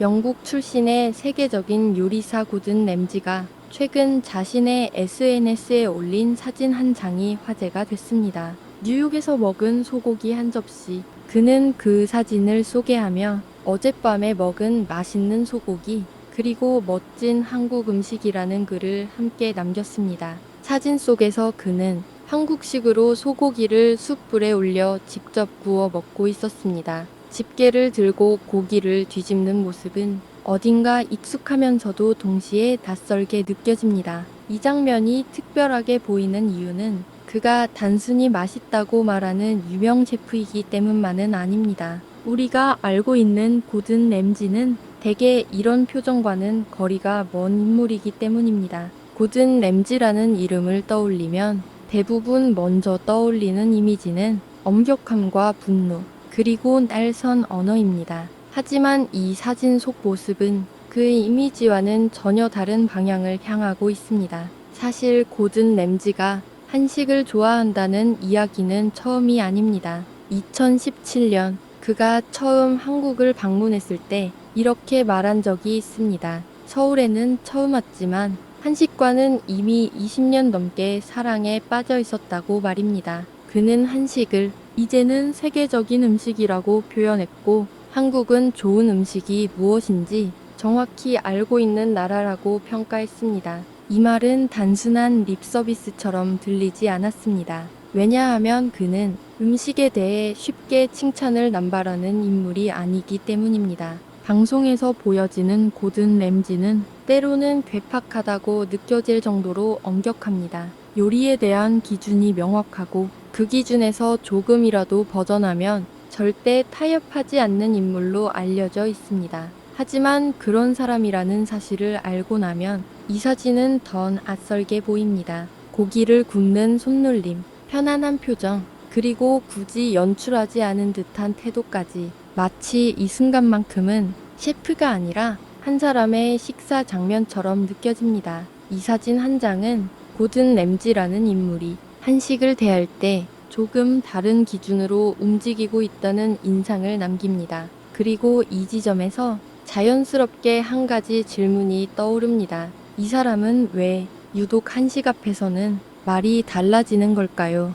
영국 출신의 세계적인 요리사 고든 램지가 최근 자신의 SNS에 올린 사진 한 장이 화제가 됐습니다. 뉴욕에서 먹은 소고기 한 접시. 그는 그 사진을 소개하며 어젯밤에 먹은 맛있는 소고기, 그리고 멋진 한국 음식이라는 글을 함께 남겼습니다. 사진 속에서 그는 한국식으로 소고기를 숯불에 올려 직접 구워 먹고 있었습니다. 집게를 들고 고기를 뒤집는 모습은 어딘가 익숙하면서도 동시에 낯설게 느껴집니다. 이 장면이 특별하게 보이는 이유는 그가 단순히 맛있다고 말하는 유명 셰프이기 때문만은 아닙니다. 우리가 알고 있는 고든 램지는 대개 이런 표정과는 거리가 먼 인물이기 때문입니다. 고든 램지라는 이름을 떠올리면 대부분 먼저 떠올리는 이미지는 엄격함과 분노, 그리고 날선 언어입니다. 하지만 이 사진 속 모습은 그 이미지와는 전혀 다른 방향을 향하고 있습니다. 사실 고든 램지가 한식을 좋아한다는 이야기는 처음이 아닙니다. 2017년 그가 처음 한국을 방문했을 때 이렇게 말한 적이 있습니다. 서울에는 처음 왔지만 한식과는 이미 20년 넘게 사랑에 빠져 있었다고 말입니다. 그는 한식을 이제는 세계적인 음식이라고 표현했고, 한국은 좋은 음식이 무엇인지 정확히 알고 있는 나라라고 평가했습니다. 이 말은 단순한 립 서비스처럼 들리지 않았습니다. 왜냐하면 그는 음식에 대해 쉽게 칭찬을 남발하는 인물이 아니기 때문입니다. 방송에서 보여지는 고든 램지는 때로는 괴팍하다고 느껴질 정도로 엄격합니다. 요리에 대한 기준이 명확하고 그 기준에서 조금이라도 벗어나면 절대 타협하지 않는 인물로 알려져 있습니다. 하지만 그런 사람이라는 사실을 알고 나면 이 사진은 더 낯설게 보입니다. 고기를 굽는 손놀림, 편안한 표정, 그리고 굳이 연출하지 않은 듯한 태도까지, 마치 이 순간만큼은 셰프가 아니라 한 사람의 식사 장면처럼 느껴집니다. 이 사진 한 장은 고든 램지라는 인물이 한식을 대할 때 조금 다른 기준으로 움직이고 있다는 인상을 남깁니다. 그리고 이 지점에서 자연스럽게 한 가지 질문이 떠오릅니다. 이 사람은 왜 유독 한식 앞에서는 말이 달라지는 걸까요?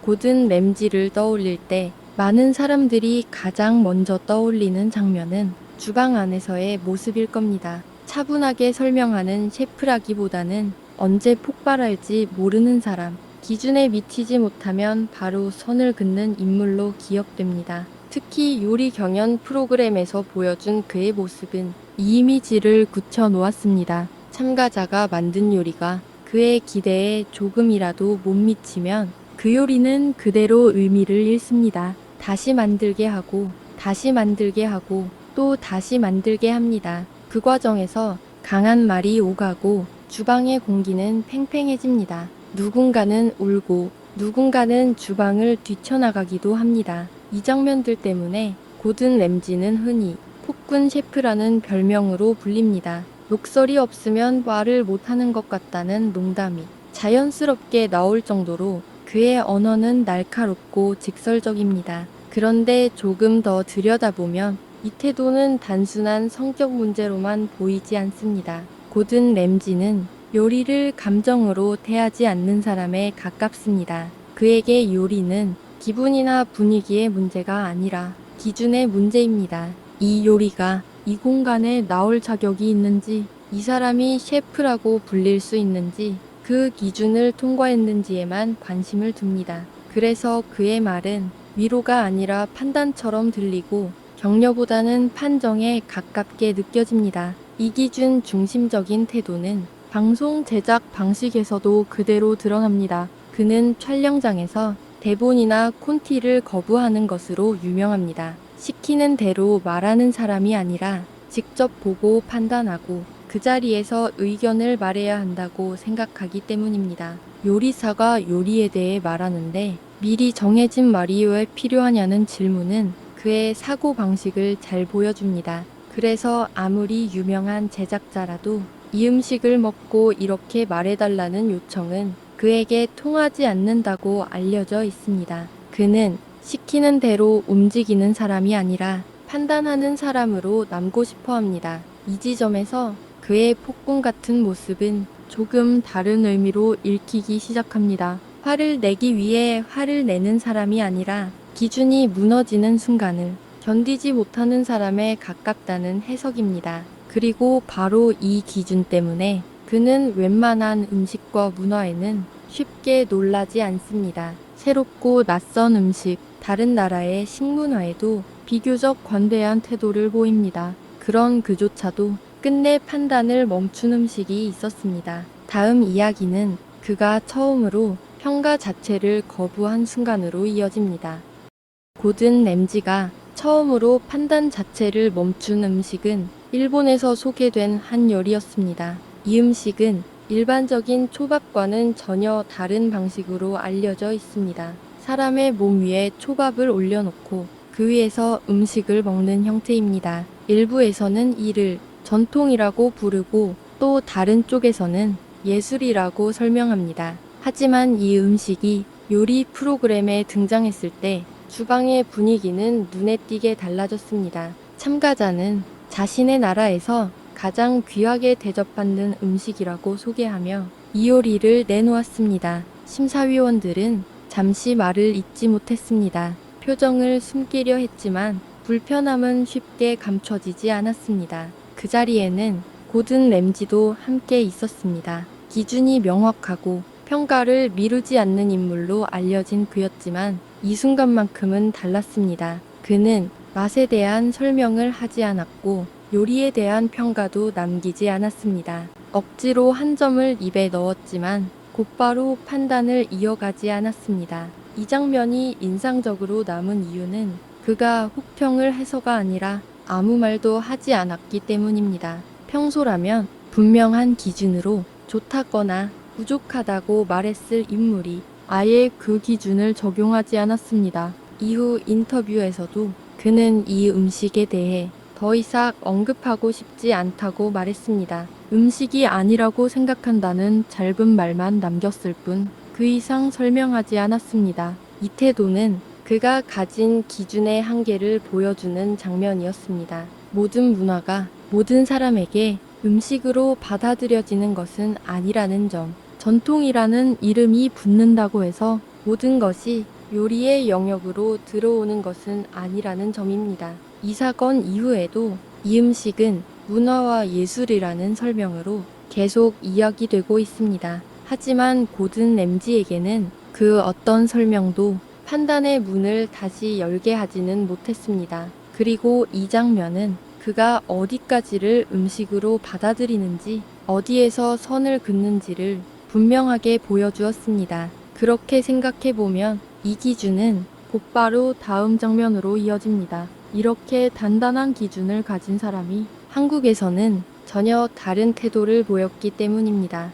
고든 램지를 떠올릴 때 많은 사람들이 가장 먼저 떠올리는 장면은 주방 안에서의 모습일 겁니다. 차분하게 설명하는 셰프라기보다는 언제 폭발할지 모르는 사람, 기준에 미치지 못하면 바로 선을 긋는 인물로 기억됩니다. 특히 요리 경연 프로그램에서 보여준 그의 모습은 이 이미지를 굳혀 놓았습니다. 참가자가 만든 요리가 그의 기대에 조금이라도 못 미치면 그 요리는 그대로 의미를 잃습니다. 다시 만들게 하고, 다시 만들게 하고, 또 다시 만들게 합니다. 그 과정에서 강한 말이 오가고 주방의 공기는 팽팽해집니다. 누군가는 울고 누군가는 주방을 뛰쳐나가기도 합니다. 이 장면들 때문에 고든 램지는 흔히 폭군 셰프라는 별명으로 불립니다. 욕설이 없으면 말을 못하는 것 같다는 농담이 자연스럽게 나올 정도로 그의 언어는 날카롭고 직설적입니다. 그런데 조금 더 들여다보면 이 태도는 단순한 성격 문제로만 보이지 않습니다. 고든 램지는 요리를 감정으로 대하지 않는 사람에 가깝습니다. 그에게 요리는 기분이나 분위기의 문제가 아니라 기준의 문제입니다. 이 요리가 이 공간에 나올 자격이 있는지, 이 사람이 셰프라고 불릴 수 있는지, 그 기준을 통과했는지에만 관심을 둡니다. 그래서 그의 말은 위로가 아니라 판단처럼 들리고 격려보다는 판정에 가깝게 느껴집니다. 이 기준 중심적인 태도는 방송 제작 방식에서도 그대로 드러납니다. 그는 촬영장에서 대본이나 콘티를 거부하는 것으로 유명합니다. 시키는 대로 말하는 사람이 아니라 직접 보고 판단하고 그 자리에서 의견을 말해야 한다고 생각하기 때문입니다. 요리사가 요리에 대해 말하는데 미리 정해진 말이 왜 필요하냐는 질문은 그의 사고방식을 잘 보여줍니다. 그래서 아무리 유명한 제작자라도 이 음식을 먹고 이렇게 말해달라는 요청은 그에게 통하지 않는다고 알려져 있습니다. 그는 시키는 대로 움직이는 사람이 아니라 판단하는 사람으로 남고 싶어 합니다. 이 지점에서 그의 폭군 같은 모습은 조금 다른 의미로 읽히기 시작합니다. 화를 내기 위해 화를 내는 사람이 아니라 기준이 무너지는 순간을 견디지 못하는 사람에 가깝다는 해석입니다. 그리고 바로 이 기준 때문에 그는 웬만한 음식과 문화에는 쉽게 놀라지 않습니다. 새롭고 낯선 음식, 다른 나라의 식문화에도 비교적 관대한 태도를 보입니다. 그런 그조차도 끝내 판단을 멈춘 음식이 있었습니다. 다음 이야기는 그가 처음으로 평가 자체를 거부한 순간으로 이어집니다. 고든 램지가 처음으로 판단 자체를 멈춘 음식은 일본에서 소개된 한 요리였습니다. 이 음식은 일반적인 초밥과는 전혀 다른 방식으로 알려져 있습니다. 사람의 몸 위에 초밥을 올려놓고 그 위에서 음식을 먹는 형태입니다. 일부에서는 이를 전통이라고 부르고 또 다른 쪽에서는 예술이라고 설명합니다. 하지만 이 음식이 요리 프로그램에 등장했을 때 주방의 분위기는 눈에 띄게 달라졌습니다. 참가자는 자신의 나라에서 가장 귀하게 대접받는 음식이라고 소개하며 이 요리를 내놓았습니다. 심사위원들은 잠시 말을 잇지 못했습니다. 표정을 숨기려 했지만 불편함은 쉽게 감춰지지 않았습니다. 그 자리에는 고든 램지도 함께 있었습니다. 기준이 명확하고 평가를 미루지 않는 인물로 알려진 그였지만 이 순간만큼은 달랐습니다. 그는 맛에 대한 설명을 하지 않았고 요리에 대한 평가도 남기지 않았습니다. 억지로 한 점을 입에 넣었지만 곧바로 판단을 이어가지 않았습니다. 이 장면이 인상적으로 남은 이유는 그가 혹평을 해서가 아니라 아무 말도 하지 않았기 때문입니다. 평소라면 분명한 기준으로 좋다거나 부족하다고 말했을 인물이 아예 그 기준을 적용하지 않았습니다. 이후 인터뷰에서도 그는 이 음식에 대해 더 이상 언급하고 싶지 않다고 말했습니다. 음식이 아니라고 생각한다는 짧은 말만 남겼을 뿐 그 이상 설명하지 않았습니다. 이 태도는 그가 가진 기준의 한계를 보여주는 장면이었습니다. 모든 문화가 모든 사람에게 음식으로 받아들여지는 것은 아니라는 점, 전통이라는 이름이 붙는다고 해서 모든 것이 요리의 영역으로 들어오는 것은 아니라는 점입니다. 이 사건 이후에도 이 음식은 문화와 예술이라는 설명으로 계속 이야기되고 있습니다. 하지만 고든 램지에게는 그 어떤 설명도 판단의 문을 다시 열게 하지는 못했습니다. 그리고 이 장면은 그가 어디까지를 음식으로 받아들이는지, 어디에서 선을 긋는지를 분명하게 보여주었습니다. 그렇게 생각해보면 이 기준은 곧바로 다음 장면으로 이어집니다. 이렇게 단단한 기준을 가진 사람이 한국에서는 전혀 다른 태도를 보였기 때문입니다.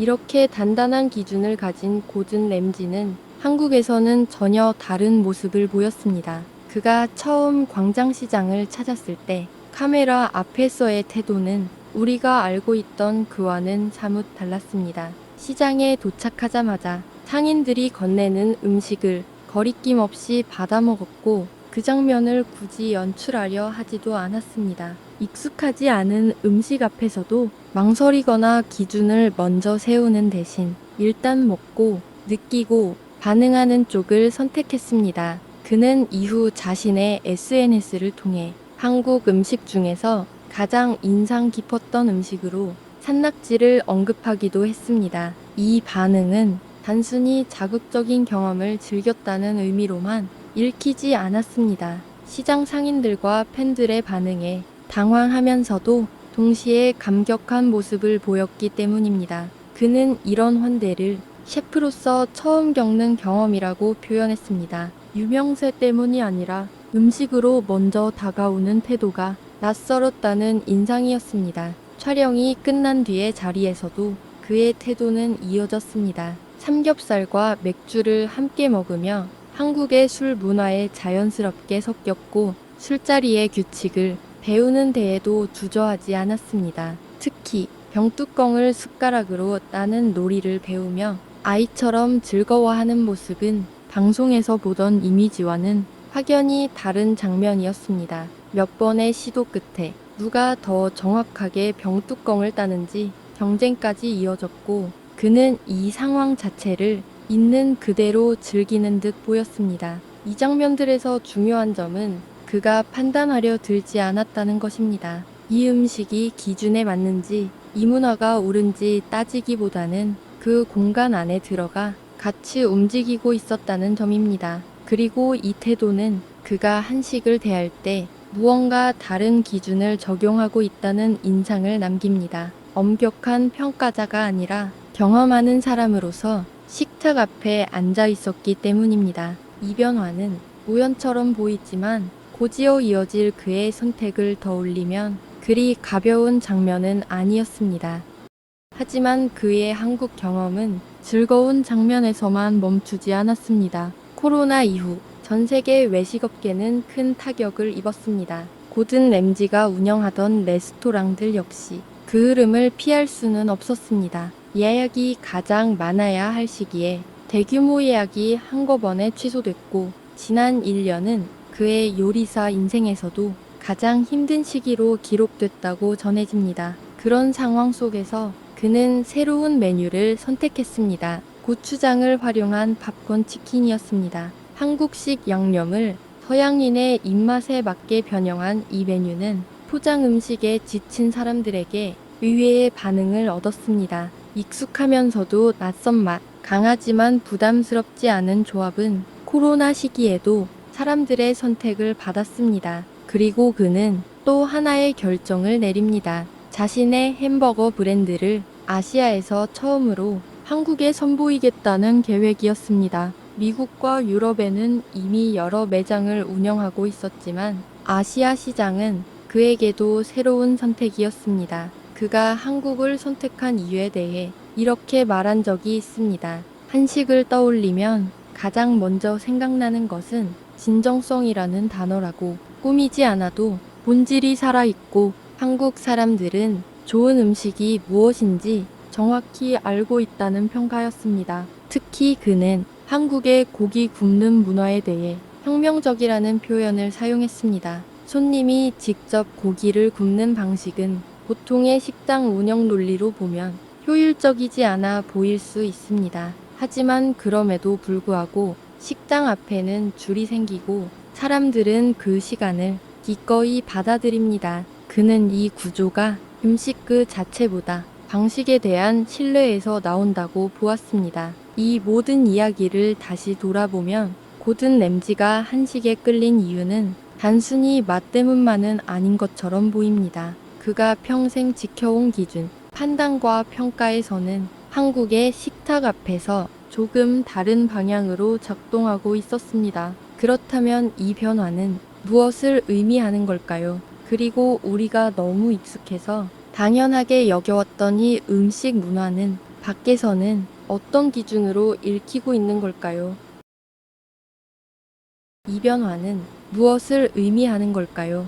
이렇게 단단한 기준을 가진 고든 램지는 한국에서는 전혀 다른 모습을 보였습니다. 그가 처음 광장시장을 찾았을 때 카메라 앞에서의 태도는 우리가 알고 있던 그와는 사뭇 달랐습니다. 시장에 도착하자마자 상인들이 건네는 음식을 거리낌 없이 받아 먹었고 그 장면을 굳이 연출하려 하지도 않았습니다. 익숙하지 않은 음식 앞에서도 망설이거나 기준을 먼저 세우는 대신 일단 먹고 느끼고 반응하는 쪽을 선택했습니다. 그는 이후 자신의 SNS를 통해 한국 음식 중에서 가장 인상 깊었던 음식으로 산낙지를 언급하기도 했습니다. 이 반응은 단순히 자극적인 경험을 즐겼다는 의미로만 읽히지 않았습니다. 시장 상인들과 팬들의 반응에 당황하면서도 동시에 감격한 모습을 보였기 때문입니다. 그는 이런 환대를 셰프로서 처음 겪는 경험이라고 표현했습니다. 유명세 때문이 아니라 음식으로 먼저 다가오는 태도가 낯설었다는 인상이었습니다. 촬영이 끝난 뒤의 자리에서도 그의 태도는 이어졌습니다. 삼겹살과 맥주를 함께 먹으며 한국의 술 문화에 자연스럽게 섞였고 술자리의 규칙을 배우는 데에도 주저하지 않았습니다. 특히 병뚜껑을 숟가락으로 따는 놀이를 배우며 아이처럼 즐거워하는 모습은 방송에서 보던 이미지와는 확연히 다른 장면이었습니다. 몇 번의 시도 끝에 누가 더 정확하게 병뚜껑을 따는지 경쟁까지 이어졌고 그는 이 상황 자체를 있는 그대로 즐기는 듯 보였습니다. 이 장면들에서 중요한 점은 그가 판단하려 들지 않았다는 것입니다. 이 음식이 기준에 맞는지 이 문화가 옳은지 따지기보다는 그 공간 안에 들어가 같이 움직이고 있었다는 점입니다. 그리고 이 태도는 그가 한식을 대할 때 무언가 다른 기준을 적용하고 있다는 인상을 남깁니다. 엄격한 평가자가 아니라 경험하는 사람으로서 식탁 앞에 앉아 있었기 때문입니다. 이 변화는 우연처럼 보이지만 곧이어 이어질 그의 선택을 떠올리면 그리 가벼운 장면은 아니었습니다. 하지만 그의 한국 경험은 즐거운 장면에서만 멈추지 않았습니다. 코로나 이후 전 세계 외식업계는 큰 타격을 입었습니다. 고든 램지가 운영하던 레스토랑들 역시 그 흐름을 피할 수는 없었습니다. 예약이 가장 많아야 할 시기에 대규모 예약이 한꺼번에 취소됐고 지난 1년은 그의 요리사 인생에서도 가장 힘든 시기로 기록됐다고 전해집니다. 그런 상황 속에서 그는 새로운 메뉴를 선택했습니다. 고추장을 활용한 팝콘 치킨이었습니다. 한국식 양념을 서양인의 입맛에 맞게 변형한 이 메뉴는 포장 음식에 지친 사람들에게 의외의 반응을 얻었습니다. 익숙하면서도 낯선 맛, 강하지만 부담스럽지 않은 조합은 코로나 시기에도 사람들의 선택을 받았습니다. 그리고 그는 또 하나의 결정을 내립니다. 자신의 햄버거 브랜드를 아시아에서 처음으로 한국에 선보이겠다는 계획이었습니다. 미국과 유럽에는 이미 여러 매장을 운영하고 있었지만 아시아 시장은 그에게도 새로운 선택이었습니다. 그가 한국을 선택한 이유에 대해 이렇게 말한 적이 있습니다. 한식을 떠올리면 가장 먼저 생각나는 것은 진정성이라는 단어라고. 꾸미지 않아도 본질이 살아있고 한국 사람들은 좋은 음식이 무엇인지 정확히 알고 있다는 평가였습니다. 특히 그는 한국의 고기 굽는 문화에 대해 혁명적이라는 표현을 사용했습니다. 손님이 직접 고기를 굽는 방식은 보통의 식당 운영 논리로 보면 효율적이지 않아 보일 수 있습니다. 하지만 그럼에도 불구하고 식당 앞에는 줄이 생기고 사람들은 그 시간을 기꺼이 받아들입니다. 그는 이 구조가 음식 그 자체보다 방식에 대한 신뢰에서 나온다고 보았습니다. 이 모든 이야기를 다시 돌아보면 고든 램지가 한식에 끌린 이유는 단순히 맛 때문만은 아닌 것처럼 보입니다. 그가 평생 지켜온 기준, 판단과 평가에서는 한국의 식탁 앞에서 조금 다른 방향으로 작동하고 있었습니다. 그렇다면 이 변화는 무엇을 의미하는 걸까요? 그리고 우리가 너무 익숙해서 당연하게 여겨왔던 이 음식 문화는 밖에서는 어떤 기준으로 읽히고 있는 걸까요? 이 변화는 무엇을 의미하는 걸까요?